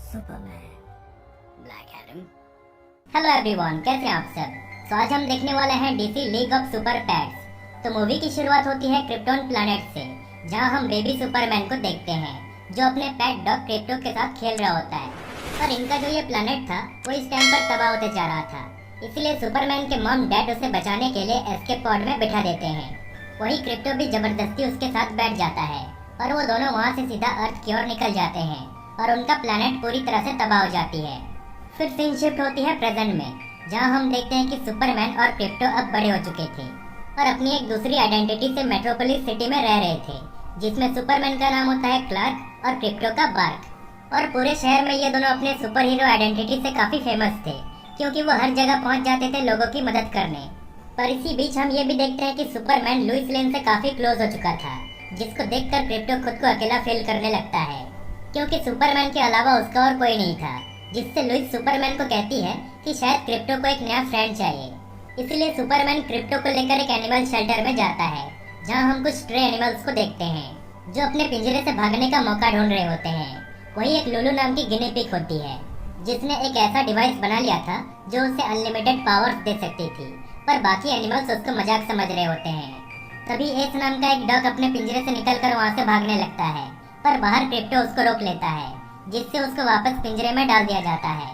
Superman, black Adam. Hello everyone, कैसे हैं आप सब। तो आज हम देखने वाले हैं DC league of super pets. तो मूवी की शुरुआत होती है क्रिप्टोन प्लैनेट से, जहां हम बेबी सुपरमैन को देखते हैं जो अपने पेट डॉग क्रिप्टो के साथ खेल रहा होता है। और इनका जो ये प्लैनेट था वो इस टाइम पर तबाह होते जा रहा था, इसलिए सुपरमैन के मॉम डैड उसे बचाने के लिए एस्केप पॉड में बिठा देते हैं। वही क्रिप्टो भी जबरदस्ती उसके साथ बैठ जाता है और वो दोनों वहाँ से सीधा अर्थ की ओर निकल जाते हैं और उनका प्लैनेट पूरी तरह से तबाह हो जाती है। फिर सीन शिफ्ट होती है प्रेजेंट में, जहां हम देखते हैं कि सुपरमैन और क्रिप्टो अब बड़े हो चुके थे और अपनी एक दूसरी आइडेंटिटी से मेट्रोपोलिस सिटी में रह रहे थे, जिसमें सुपरमैन का नाम होता है क्लार्क और क्रिप्टो का बार्क। और पूरे शहर में ये दोनों अपने सुपर हीरो आइडेंटिटी से काफी फेमस थे, क्योंकि वो हर जगह पहुंच जाते थे लोगों की मदद करने। पर इसी बीच हम ये भी देखते हैं कि सुपरमैन लुइस लेन से काफी क्लोज हो चुका था, जिसको देखकर क्रिप्टो खुद को अकेला फील करने लगता है, क्योंकि सुपरमैन के अलावा उसका और कोई नहीं था। जिससे लुइस सुपरमैन को कहती है कि शायद क्रिप्टो को एक नया फ्रेंड चाहिए। इसलिए सुपरमैन क्रिप्टो को लेकर एक एनिमल शेल्टर में जाता है, जहां हम कुछ स्ट्रे एनिमल्स को देखते हैं जो अपने पिंजरे से भागने का मौका ढूंढ रहे होते हैं। वही एक लुलू नाम की गिनी पिग होती है, जिसने एक ऐसा डिवाइस बना लिया था जो उसे अनलिमिटेड पावर्स दे सकती थी, पर बाकी एनिमल्स उसको मजाक समझ रहे होते हैं। तभी एस नाम का एक डॉग अपने पिंजरे से निकलकर वहां से भागने लगता है, पर बाहर क्रिप्टो उसको रोक लेता है, जिससे उसको वापस पिंजरे में डाल दिया जाता है।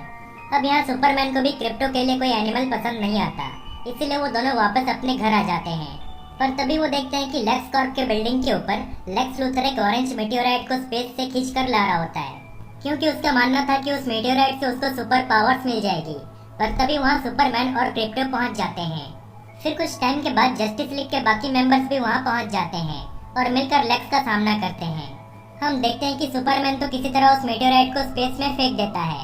अब यहाँ सुपरमैन को भी क्रिप्टो के लिए कोई एनिमल पसंद नहीं आता, इसीलिए वो दोनों वापस अपने घर आ जाते हैं। पर तभी वो देखते हैं कि लेक्स कॉर्प के बिल्डिंग के ऊपर लेक्स लूथर एक ऑरेंज मेटियोराइट को स्पेस से खींच कर ला रहा होता है, क्योंकि उसका मानना था कि उस मेटियोराइट से उसको सुपर पावर्स मिल जाएगी। पर तभी वहाँ सुपरमैन और क्रिप्टो पहुँच जाते हैं। फिर कुछ टाइम के बाद जस्टिस लीग के बाकी मेंबर्स भी वहाँ पहुँच जाते हैं और मिलकर लेक्स का सामना करते हैं। हम देखते हैं कि सुपरमैन तो किसी तरह उस मेटियोराइट को स्पेस में फेंक देता है,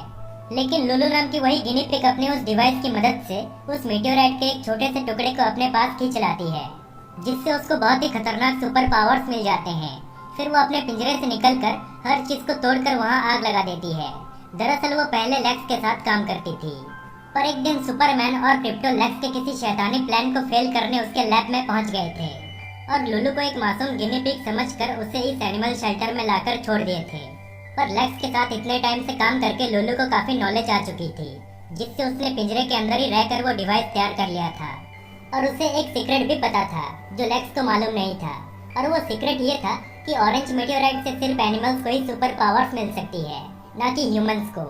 लेकिन लुलू नाम की वही गिनी पिग अपने उस डिवाइस की मदद से उस मेटियोराइट के एक छोटे से टुकड़े को अपने पास खींच लाती है, जिससे उसको बहुत ही खतरनाक सुपर पावर्स मिल जाते हैं। फिर वो अपने पिंजरे से निकलकर हर चीज को तोड़कर वहाँ आग लगा देती है। दरअसल वो पहले लेक्स के साथ काम करती थी, पर एक दिन सुपरमैन और क्रिप्टो लेक्स के किसी शैतानी प्लान को फेल करने उसके लैब में पहुँच गए थे और लुलू को एक मासूम गिनी पिग समझकर उसे इस एनिमल शेल्टर में लाकर छोड़ दिए थे। पर लेक्स के साथ इतने टाइम से काम करके लुलू को काफी नॉलेज आ चुकी थी, जिससे उसने पिंजरे के अंदर ही रहकर वो डिवाइस तैयार कर लिया था। और उसे एक सीक्रेट भी पता था जो लेक्स को मालूम नहीं था, और वो सीक्रेट ये था कि ऑरेंज मेटियोराइट से सिर्फ एनिमल्स को ही सुपर पावर्स मिल सकती है, न कि ह्यूमंस को।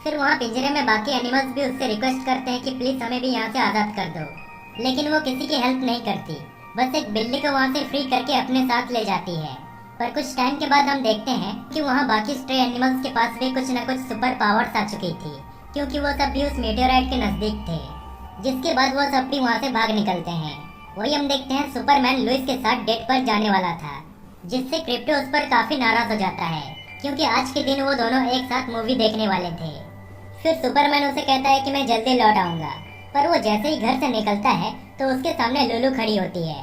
फिर वहाँ पिंजरे में बाकी एनिमल्स भी उससे रिक्वेस्ट करते हैं कि प्लीज हमें भी यहाँ से आजाद कर दो, लेकिन वो किसी की हेल्प नहीं करती, बस एक बिल्ली को वहाँ से फ्री करके अपने साथ ले जाती है। पर कुछ टाइम के बाद हम देखते हैं कि वहाँ बाकी स्ट्रे एनिमल्स के पास भी कुछ न कुछ सुपर पावर्स आ चुकी थी, क्योंकि वो सब भी उस मेटियोराइट के नजदीक थे। जिसके बाद वो सब भी वहाँ से भाग निकलते हैं। वही हम देखते हैं सुपरमैन लुइस के साथ डेट पर जाने वाला था, जिससे क्रिप्टो उस पर काफी नाराज हो जाता है, क्योंकि आज के दिन वो दोनों एक साथ मूवी देखने वाले थे। फिर सुपरमैन उसे कहता है कि मैं जल्दी लौट आऊंगा, पर वो जैसे ही घर से निकलता है तो उसके सामने लुलू खड़ी होती है,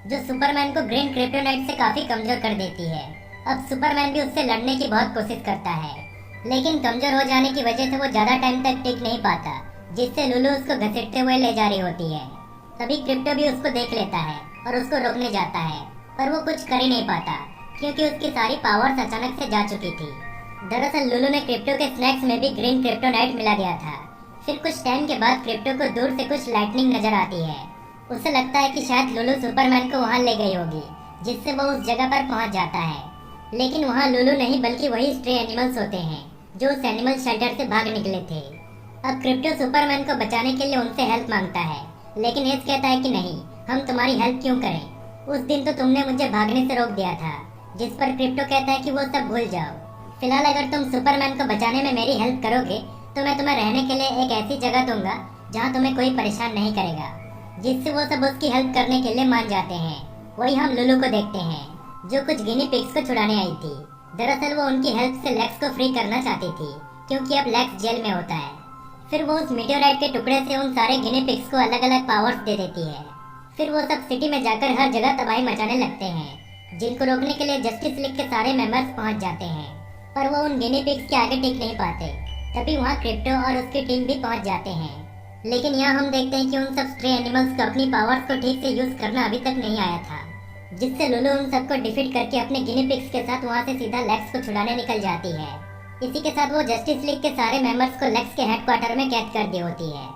जो सुपरमैन को ग्रीन क्रिप्टोनाइट से काफी कमजोर कर देती है। अब सुपरमैन भी उससे लड़ने की बहुत कोशिश करता है, लेकिन कमजोर हो जाने की वजह से वो ज्यादा टाइम तक टिक नहीं पाता, जिससे लुलू उसको घसीटते हुए ले जा रही होती है। तभी क्रिप्टो भी उसको देख लेता है और उसको रोकने जाता है, पर वो कुछ कर ही नहीं पाता, क्योंकि उसकी सारी पावर्स अचानक से जा चुकी थी। दरअसल लुलू ने क्रिप्टो के स्नैक्स में भी ग्रीन क्रिप्टोनाइट मिला दिया था। फिर कुछ टाइम के बाद क्रिप्टो को दूर से कुछ लाइटनिंग नजर आती है। उसे लगता है कि शायद लुलू सुपरमैन को वहां ले गई होगी, जिससे वो उस जगह पर पहुंच जाता है। लेकिन वहां लुलू नहीं बल्कि वही स्ट्रे एनिमल्स होते हैं जो उस एनिमल शेल्टर से भाग निकले थे। अब क्रिप्टो सुपरमैन को बचाने के लिए उनसे हेल्प मांगता है, लेकिन एस कहता है कि नहीं, हम तुम्हारी हेल्प क्यों करें, उस दिन तो तुमने मुझे भागने से रोक दिया था। जिस पर क्रिप्टो कहता है कि वो सब भूल जाओ, फिलहाल अगर तुम सुपरमैन को बचाने में मेरी हेल्प करोगे तो मैं तुम्हें रहने के लिए एक ऐसी जगह दूंगा जहाँ तुम्हें कोई परेशान नहीं करेगा। जिससे वो सब उसकी हेल्प करने के लिए मान जाते हैं। वही हम लुलू को देखते हैं, जो कुछ गिनी पिग्स को छुड़ाने आई थी। दरअसल वो उनकी हेल्प से लेक्स को फ्री करना चाहती थी, क्योंकि अब लेक्स जेल में होता है। फिर वो उस मेटियोराइट के टुकड़े से उन सारे गिनी पिग्स को अलग अलग पावर्स दे देती है। फिर वो सब सिटी में जाकर हर जगह तबाही मचाने लगते हैं, जिनको रोकने के लिए जस्टिस लीग के सारे मेंबर्स पहुंच जाते हैं, पर वो उन गिनी पिग्स के आगे टिक नहीं पाते। तभी वहाँ क्रिप्टो और उसकी टीम भी पहुंच जाते हैं, लेकिन यहाँ हम देखते हैं कि उन सब स्ट्रे एनिमल्स को अपनी पावर्स को ठीक से यूज करना अभी तक नहीं आया था, जिससे लुलू उन सबको डिफीट करके अपने गिनी पिग्स के साथ वहाँ से सीधा लेक्स को छुड़ाने निकल जाती है। इसी के साथ वो जस्टिस लीग के सारे मेंबर्स को लेक्स के हेडक्वार्टर में कैद कर दी होती है,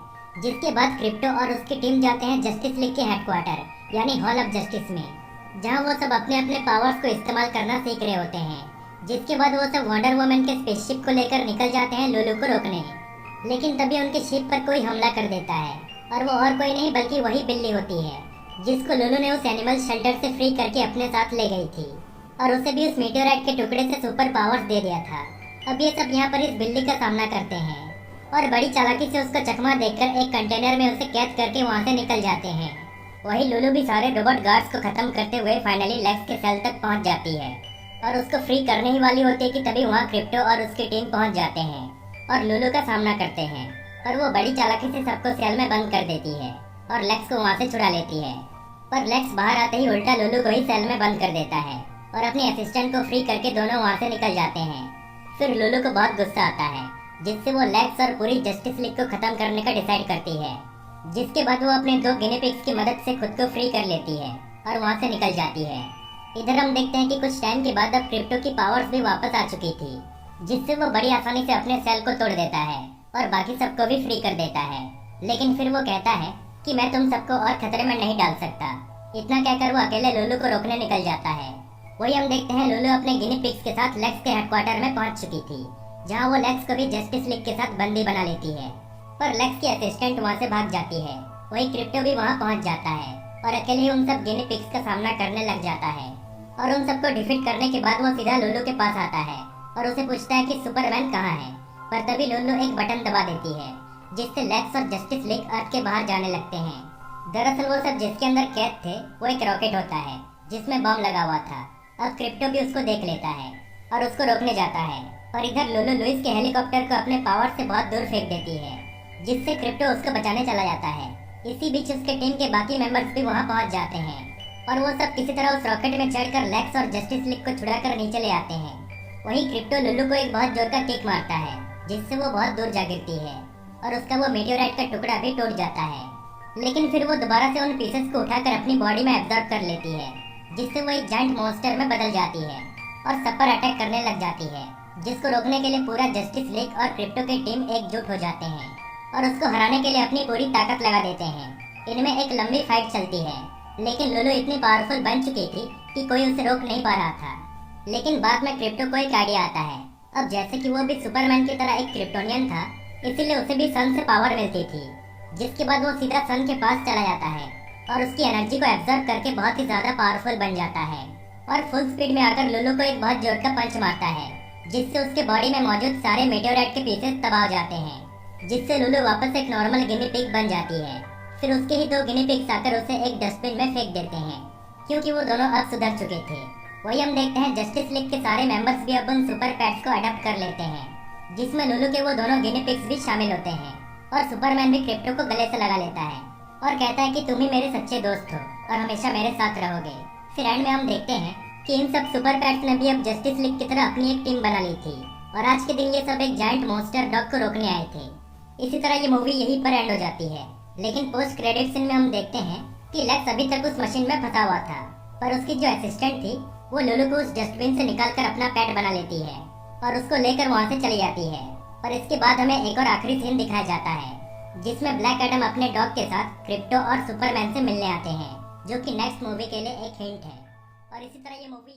जिसके बाद क्रिप्टो और उसकी टीम जाते हैं जस्टिस लीग के हेडक्वार्टर यानी हॉल ऑफ जस्टिस में, जहां वो सब अपने अपने पावर्स को इस्तेमाल करना सीख रहे होते हैं। जिसके बाद वो सब वंडर वुमन के स्पेसशिप को लेकर निकल जाते हैं लुलु को रोकने, लेकिन तभी उनके शिप पर कोई हमला कर देता है और वो और कोई नहीं बल्कि वही बिल्ली होती है, जिसको लुलु ने उस एनिमल शेल्टर से फ्री करके अपने साथ ले गई थी और उसे भी उस मीटेओराइट के टुकड़े से सुपर पावर्स दे दिया था। अब ये सब यहाँ पर इस बिल्ली का सामना करते हैं और बड़ी चालाकी से उसका चकमा देखकर एक कंटेनर में उसे कैद करके वहाँ से निकल जाते हैं। वही लुलु भी सारे रोबोट गार्ड्स को खत्म करते हुए फाइनली लेक्स के सेल तक पहुँच जाती है और उसको फ्री करने ही वाली होती है कि तभी वहाँ क्रिप्टो और उसकी टीम पहुँच जाते हैं और लुलु का सामना करते हैं, पर वो बड़ी चालाकी से सबको सेल में बंद कर देती है और लेक्स को वहाँ से छुड़ा लेती है। पर लेक्स बाहर आते ही उल्टा लुलु को ही सेल में बंद कर देता है और अपने असिस्टेंट को फ्री करके दोनों वहाँ से निकल जाते हैं। फिर लुलु को बहुत गुस्सा आता है, जिससे वो लेक्स और पूरी जस्टिस लीग को खत्म करने का डिसाइड करती है, जिसके बाद वो अपने 2 गिनी पिग्स की मदद से खुद को फ्री कर लेती है और वहाँ से निकल जाती है। इधर हम देखते हैं कि कुछ टाइम के बाद अब क्रिप्टो की पावर्स भी वापस आ चुकी थी, जिससे वो बड़ी आसानी से अपने सेल को तोड़ देता है और बाकी सबको भी फ्री कर देता है। लेकिन फिर वो कहता है कि मैं तुम सबको और खतरे में नहीं डाल सकता। इतना कहकर वो अकेले लुलु को रोकने निकल जाता है। वही हम देखते हैं लुलु अपने गिनी पिग्स के साथ लेक्स के हेडक्वार्टर में पहुंच चुकी थी, जहां वो लेक्स को भी जस्टिस लीग के साथ बंदी बना लेती है, पर लेक्स की असिस्टेंट वहां से भाग जाती है। वही क्रिप्टो भी वहां पहुंच जाता है और अकेले ही उन सब गिनी पिग्स का सामना करने लग जाता है और उन सबको डिफीट करने के बाद वो सीधा लुलु के पास आता है और उसे पूछता है कि सुपरमैन कहाँ है। पर तभी लुलु एक बटन दबा देती है, जिससे लेक्स और जस्टिस लीग अर्थ के बाहर जाने लगते हैं। दरअसल वो सब जिसके अंदर कैद थे वो एक रॉकेट होता है जिसमें बम लगा हुआ था। अब क्रिप्टो भी उसको देख लेता है और उसको रोकने जाता है, और इधर लुलु लुइस के हेलीकॉप्टर को अपने पावर से बहुत दूर फेंक देती है, जिससे क्रिप्टो उसको बचाने चला जाता है। इसी बीच उसके टीम के बाकी मेंबर्स भी वहां पहुंच जाते हैं और वो सब किसी तरह उस रॉकेट में चढ़कर लेक्स और जस्टिस लीग को छुड़ाकर नीचे ले आते हैं। वहीं क्रिप्टो लुलु को एक बहुत जोर का किक मारता है, जिससे वो बहुत दूर जा गिरती है और उसका वो मीटेओराइट का टुकड़ा भी टूट जाता है। लेकिन फिर वो दोबारा से उन पीसेस को उठाकर अपनी बॉडी में एब्जॉर्ब कर लेती है, जिससे वो एक जायंट मॉन्स्टर में बदल जाती है और सब पर अटैक करने लग जाती है, जिसको रोकने के लिए पूरा जस्टिस लीग और क्रिप्टो की टीम एकजुट हो जाते हैं और उसको हराने के लिए अपनी पूरी ताकत लगा देते हैं। इनमें एक लंबी फाइट चलती है, लेकिन लुलु इतनी पावरफुल बन चुकी थी कि कोई उसे रोक नहीं पा रहा था। लेकिन बाद में क्रिप्टो को एक आइडिया आता है। अब जैसे कि वो भी सुपरमैन की तरह एक क्रिप्टोनियन था, इसीलिए उसे भी सन से पावर मिलती थी, जिसके बाद वो सीधा सन के पास चला जाता है और उसकी एनर्जी को एब्जॉर्ब करके बहुत ही ज्यादा पावरफुल बन जाता है और फुल स्पीड में आकर लुलु को एक बहुत जोर का पंच मारता है, जिससे उसके बॉडी में मौजूद सारे मेटेओराइट के पीसेस तबाह हो जाते हैं, जिससे लुलु वापस एक नॉर्मल गिनी पिग बन जाती है। फिर उसके ही 2 गिनी पिग्स आकर उसे एक डस्टबिन में फेंक देते हैं, क्योंकि वो दोनों अब सुधर चुके थे। वही हम देखते हैं जस्टिस लीग के सारे मेंबर्स भी अब उन सुपर पैट्स को अडॉप्ट कर लेते हैं, जिसमें लुलु के वो दोनों गिनी पिग्स भी शामिल होते हैं और सुपरमैन भी क्रिप्टो को गले से लगा लेता है और कहता है कि तुम ही मेरे सच्चे दोस्त हो और हमेशा मेरे साथ रहोगे। फिर एंड में हम देखते हैं कि इन सब सुपर पैट्स ने भी अब जस्टिस लीग की तरह अपनी एक टीम बना ली थी और आज के दिन ये सब एक जायंट मॉन्स्टर डॉग को रोकने आए थे। इसी तरह ये मूवी यहीं पर एंड हो जाती है। लेकिन पोस्ट क्रेडिट सीन में हम देखते हैं कि लेक्स अभी तक उस मशीन में फंसा हुआ था, पर उसकी जो असिस्टेंट थी वो लुलु को उस डस्टबिन से निकालकर अपना पेट बना लेती है और उसको लेकर वहाँ से चली जाती है। और इसके बाद हमें एक और आखिरी सीन दिखाया जाता है, जिसमें ब्लैक एडम अपने डॉग के साथ क्रिप्टो और सुपरमैन से मिलने आते हैं, जो कि नेक्स्ट मूवी के लिए एक हिंट है। और इसी तरह ये मूवी